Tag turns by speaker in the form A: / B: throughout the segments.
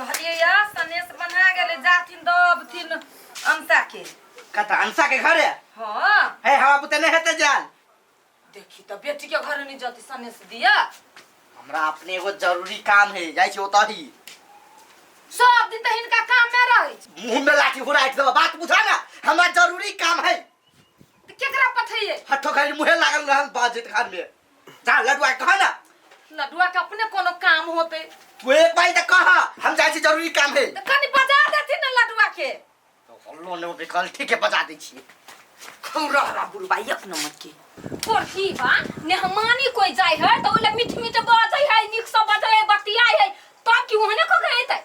A: कहलिए या सनेस बना गेले जाथिन दबथिन अंसा के
B: कता अंसा के घर है
A: हां
B: है हवा पुते नहीं हेते जाल
A: देखी त बेटी के घर नहीं जाती सनेस दिया
B: हमरा अपने एगो जरूरी काम है जाई छी ओतही
A: सब दिन त हिनका काम में रहे
B: मुंह में लाठी हुराई दो बात बुझा ना हमरा जरूरी काम है
A: त केकरा पठैए
B: हट्ठो खाली मुहे लागल रहल बाजित घर में जा लडुआ कह ना
A: लडुआ के अपने कोनो काम होते
B: तू एक बार त कह हम जाई छी जरूरी काम है
A: त कनी बजा देती न लडुआ के
B: तो हल्लो ने निकल ठीक है बजा दै छी
A: खौरा बुढ़बा एक नंबर के पोरखी बा नेहमानी कोई जाय है तो ओले मीठ मीठ बाजै है निक से बजै बतियाय है तब कि ओहने को गएतै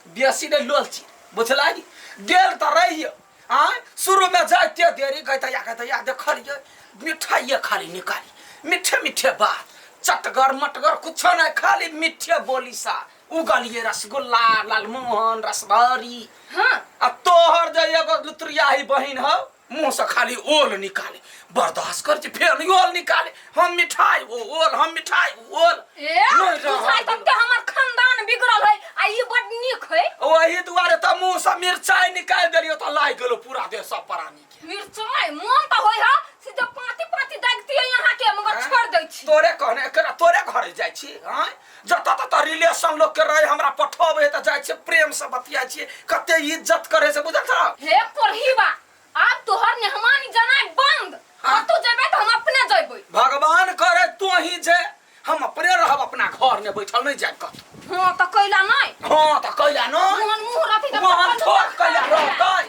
C: बेसी ने लोलची बुझलाई गेल त रही हां शुरू में जाते देरी कहता या देखलिए मिठाई खाली निकाली मीठे मीठे बात चटगर मटगर कुछ नहीं खाली मीठे बोली सा उगलिए रसगुल्ला लालमोहन रसभरी
A: हां
C: आ तोहर जे एगो लुतरिया ही बहिन हो मुंह से खाली ओल निकाले बर्दाश्त कर फिर ओल निकाले हम मिठाई ओल हम मिठाई ओल
A: ए बुझाई तब के हमर खानदान बिगड़ल है आ ई बड नीक है
C: वही दुआरे त मुंह से मिर्चाई निकाल देलियो त लाई गेलो पूरा देह सब प्राणी के
A: मिर्चाई मन त होय है सीधे पाती पाती दागती है यहां के मगर छोड़ दै छी
C: तोरे कहने एकरा तोरे घरे जाय छी हां जत तत रिलेशन लोग के रहे हमरा पठोबे त जाय छी प्रेम से बतिया छी कते इज्जत करे से बुझल छ
A: हे पोरहीबा अब तोहर नेहमानी जनाय बंद और तू जेबे त हम अपने जेबै
C: भगवान करे तू ही जे हम अपने रहब अपना घर में बैठल नहीं जाय कत
A: हां त कैला नहीं
C: हां त कैला न
A: मोहन मुंह रथी के
C: मोहन थोड़ कैला रहतै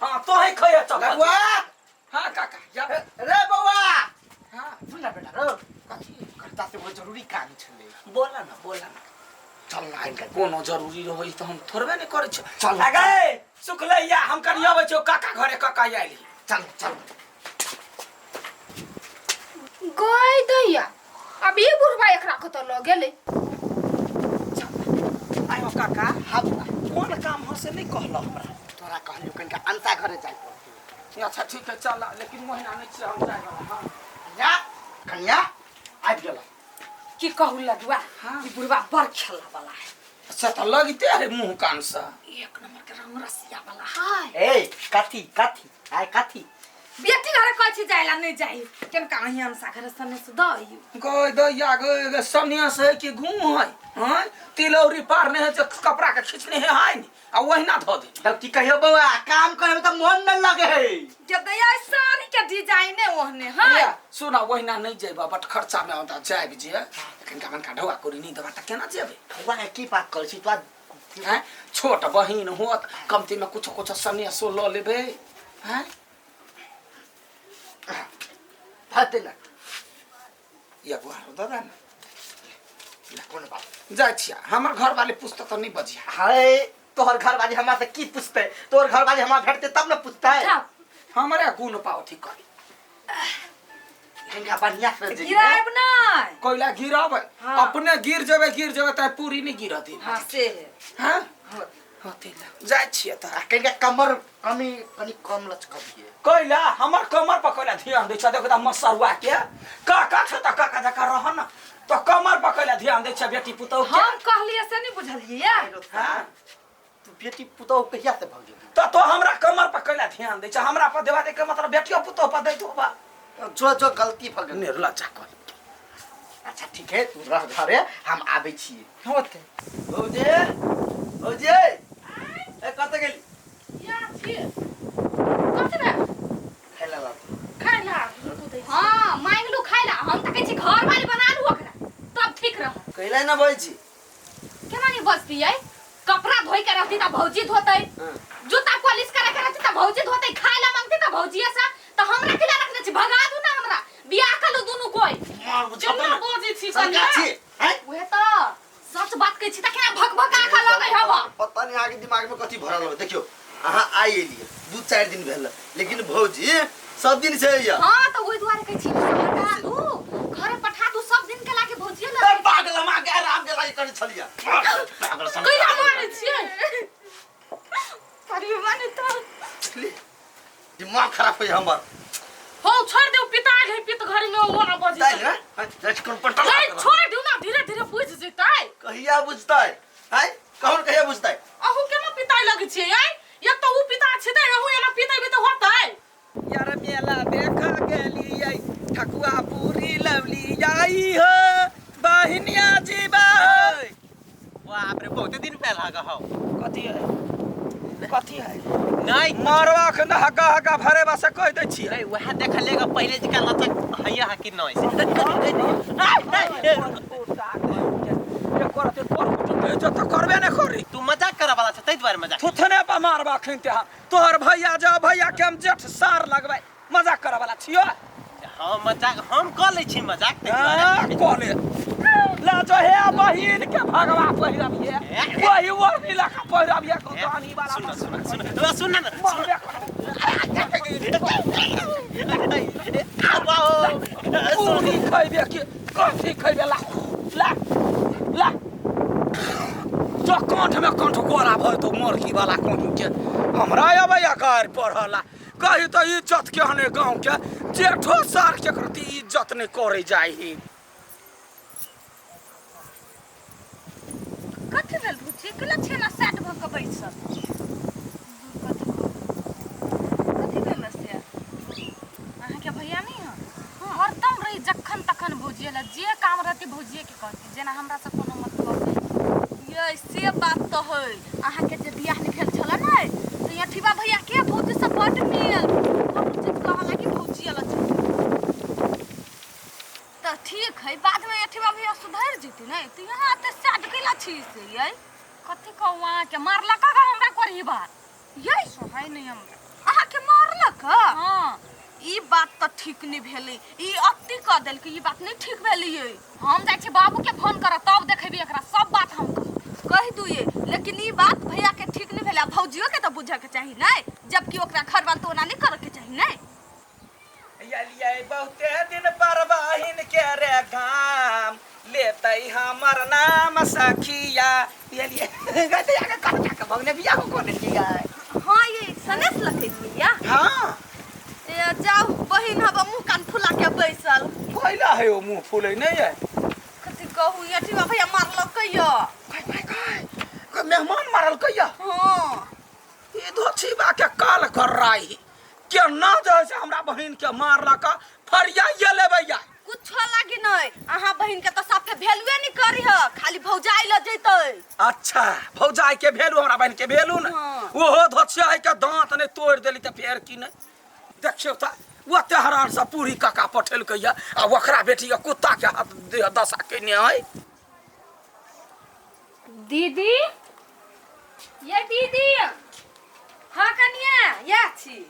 C: हां तो ही खइए चल
B: लडुआ
C: हां काका जा
B: रे बौआ
C: हां
B: सुन ना बेटा रो कथी करता से वो जरूरी काम छले
C: बोला ना चल ना इनका कोनो जरूरी होई त हम थोड़बे नहीं करे छ
B: चल
C: आगे सुखलैया हम करियाबै छौ काका घरे काका आइली
B: चल
A: गई दैया अब ये बुढ़बा एकरा कत ल गेले
C: आयो काका हम कोन काम हो से नहीं कहलो हमरा
B: तोरा कहलियो कनका अंसा घरे जाय पड़ते
C: अच्छा ठीक है चल लेकिन महीना नहीं छ हम जाय हां
B: या कन्या आबि गेल
A: की कहू लडुआ ई बुढ़बा बड़ खेला वाला है
C: अच्छा त लगते है मुंह कान सा
A: एक नंबर के रंग रसिया वाला है
B: ए कथी आय कथी
A: बेटी घरे कहै छी जायला नहीं जाई केन काहे हम साखर सने से दई
C: गय दैया गय सनिया से कि घूम है हां तिलौरी पारने है जो कपड़ा के खींचने है हाय आ वहिना ध दे
B: तब की कहियो बौआ काम करे में त मन न लगे है
A: के दैया सारी के डिजाइन है ओहने है
C: सुना वहिना नहीं जेबा बट खर्चा में होता जाय जे लेकिन का मन का ढवा कोरी नहीं दबा त केना जेबे
B: ढवा की बात कर छी तू
C: हैं छोट बहिन होत कमती में कुछ सनिया सो ल लेबे हैं
B: भाते ना
C: या गुहार दादा ना
B: कौन बात
C: जाय छिया हमर घर वाले पुस्तक तो नहीं बजिया
B: हाय तोहर घर वाली हमरा से की पूछते तोहर घर वाली हमरा भेटते तब न पूछता है
C: हमरे गुण पाओ ठीक करी
B: इनका बढ़िया से
A: गिराब नहीं
C: कोइला गिरावे अपने गिर जेबे त पूरी नहीं गिरती
A: हां से
C: हां होतिला जाय छिया त
B: कनका कमर कनी कम लचक दिए
C: कोइला हमर कमर पर कोइला ध्यान दे छ देखो त मसरुआ के काका छ त काका जका रह न तो कमर पर कोइला ध्यान दे छ बेटी पुतौ के
A: हम कहलिए से नहीं बुझलिए
B: हां तू बेटी पुतौ कहिया से भग गेली
C: तो हमरा कमर पर कोइला ध्यान दे छ हमरा पर देवा दे के मतलब बेटियो पुतौ पर दे तो बा
B: जो गलती भग गेल
C: निर्ला चाकर
B: अच्छा ठीक है तू रह घरे हम आबै छी
A: होते
B: ओजे ए कत गेली
A: या छी कत ना
B: खाइला
A: खाइला हां मांगलू खाइला हम त कहै छी घर वाली बना लू ओकरा तब ठीक रह
B: कहला ना बोल छी
A: केना नहीं बचती है कपड़ा धोई के रहती त भौजी धोतै जूता पॉलिश करे के रहती त भौजी धोतै खाइला मांगती त भौजी से त हमरा किला रखने छी भगा दू ना हमरा बियाह कलू दुनु कोई जन्ना बोजी छी कन्या
B: हैं
A: ओहे त सच बात कहै छी त केना भगभगा खा लगै हवा
B: पता नहीं आगे दिमाग में कथी भरल हो देखियो अहाँ आई एलिए 2-4 दिन भेल लेकिन भौजी सब दिन से आइया
A: हां त ओइ दुआरे कहै छी हटा दू घरे पठा दू सब दिन के लाके भौजिया
B: ए पागल मा के आराम के लागि करे छलिया पागल सन
A: कहिया माने छियै परिवार माने त
B: दिमाग खराब होई हमर
A: हो छोड़ दे पिता है पित घरी में वो ना बजी
B: ताई ना जस्ट कोन पटल
A: छोड़ दू ना धीरे धीरे बुझ जतै
B: कहिया बुझतै हैं कौन कहिया बुझतै
D: लगे छे यार एक तो उ पिता छै त रहू एना पिते भी तो होतै
C: यार मेला देखा गेलियै ठकुआ पूरी लवली आई हो बहिनिया जी बाय
E: बाप रे बहुते दिन पहला का हो
C: कथी है
E: नहीं
C: मारवा के न हगा हगा भरे बसे कह दै छियै
E: नहीं वह देख लेगा पहले जी का लचक हैया हकी नय से
C: तो करबे न करी
E: तू मजाक करे वाला छ तै द्वारे मजाक
C: थुथने पर मारवा खिनते हम तोहर भैया जा भैया के हम जेठ सार लगबै मजाक करे वाला छियो
E: हां मजाक हम क लै छी मजाक तै द्वारे
C: कोले ला जो है बहिन के भगवा पहिरबिए वही ओढ़नी लखा पहिरबिए को कहानी वाला
E: सुन ना
C: पूरी खइबे के कथी खइबे ला ला ला तो कंठ में कंठ गोरा भ तो मोरकी वाला कंठ के हमरा अबैया कार पढ़ला कही तो इज्जत के हने गांव के जेठो सार के प्रति इज्जत नहीं करे जाई
A: कथी भेल बुची कला छै ना सेट भ के बैसल कथी भेल से अहाँ के भैया नहीं ह हरदम रही जखन तखन भौजिए ला जे काम रहते भौजिए के कहती जेना हमरा से कोनो मतलब नहीं ये से बात तो है अहाँ के जे बियाह नहीं भेल छला नै तो यठीबा भैया के भौजी से बड मिल हम चीज कहला कि भौजिए ला तो ठीक है बाद में यठीबा भैया सुधर जेती नहीं तो यहाँ ते साड केला छी से ये कथी कहू अहाँ के मारला का हमरा करही बात ये सहाय नहीं हमरा अहाँ के मारला का हां ई बात तो ठीक नहीं भेलै ई अति क देल कि ई बात नहीं ठीक भेलिए हम जाय छी बाबू के फोन कर तब देखबी एकरा सब बात हम कह दुए लेकिन ई बात भैया के ठीक नहीं भेला भौजियो के तो बुझे के चाहिए नहीं जबकि ओकरा घर वाल तो ओना नहीं करे के चाहिए नहीं
C: यलियै बहुते दिन पर बहिन के रे गाम लेतै हमर नाम सखिया यलियै गते आके कटा के भगने बियाह कोने लिया
A: हां ये सनेस लखे भैया
C: हां
A: ए जाओ बहिन हब मुंह कान फुला के बैसल
C: पहिला है ओ मुंह फुलै नहीं है
A: कथी कहू यठीबा भैया मारल कहियो
C: कोई मेहमान मारल कहिया
A: हां
C: ई धोछीबा के काल कर रही के ना जाय से हमरा बहिन के मारला का फरिया लेबैया
A: कुछ लागी नहीं अहाँ बहिन के तो सबके वैल्यूए नहीं करी ह खाली भौजाई ल जैतै
C: अच्छा भौजाई के भेलू हमरा बहन के भेलू न
A: हाँ।
C: ओहो धोछिया के दांत ने तोड़ देली त फेर की न देखियो त वो तेहरान से पूरी काका पठेल कहिया आ ओकरा बेटी के कुत्ता के हाथ दे दशा केने है
A: दीदी ये दीदी हाँ कनिया या छी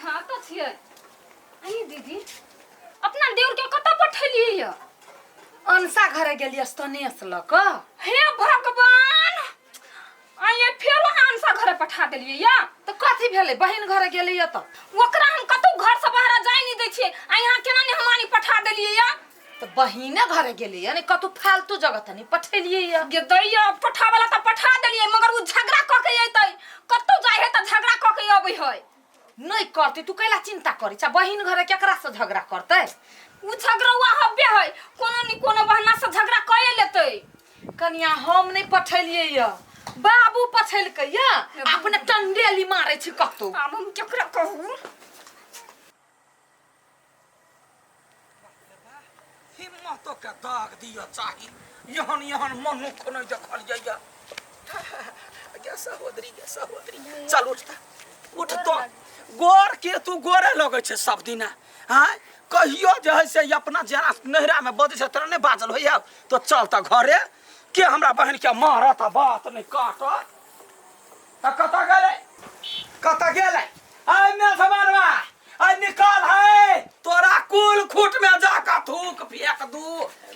A: हाँ तो छियै अही दीदी अपना देवर के कत पठेलिए य
D: अनसा घरे गेलियै स्तनेस ल क
A: हे भगवान आये फेरो अनसा घरे पठा देलिए या
D: त कथी भेलै बहिन घरे गेलियै त
A: ओकरा हम कतौ घर से बाहर जाय नहीं दै छियै आ यहाँ केना ने हमानी पठा देलिए या
D: त बहिने घरे गेलियै ने कतौ फालतू जगह त नहीं पठेलियै या
A: गे दैया पठावला त पठा देलिए मगर उ झगड़ा क के अइतै कतौ जाय है त झगड़ा क के अबै है
D: नहीं करती तू कैला चिंता करी छ बहिन घरे केकरा से झगड़ा करतै
A: उ झगड़वा हब्बे है कोनो नि कोनो बहाना से झगड़ा कए लेतै
D: कनिया हम नहीं पठेलियै या बाबू पठेलकै या अपने टंडेली मारै छी कतौ
A: आब हम केकरा कहू
C: हिम्मत के दाग दिया चाही यहन यहन मनुख नहीं देखल जाइया गे सहोदरी चल उठ तो गोर के तू गोरे लगे छे सब दिना हां कहियो जे है से अपना जना नहरा में बदे से तोरा नहीं बाजल होइया तो चल त घरे के हमरा बहन के मारत बात नहीं काट त कत गेले आय में समानवा आय निकाल है तोरा कुल खूट में जाका थूक फेंक दू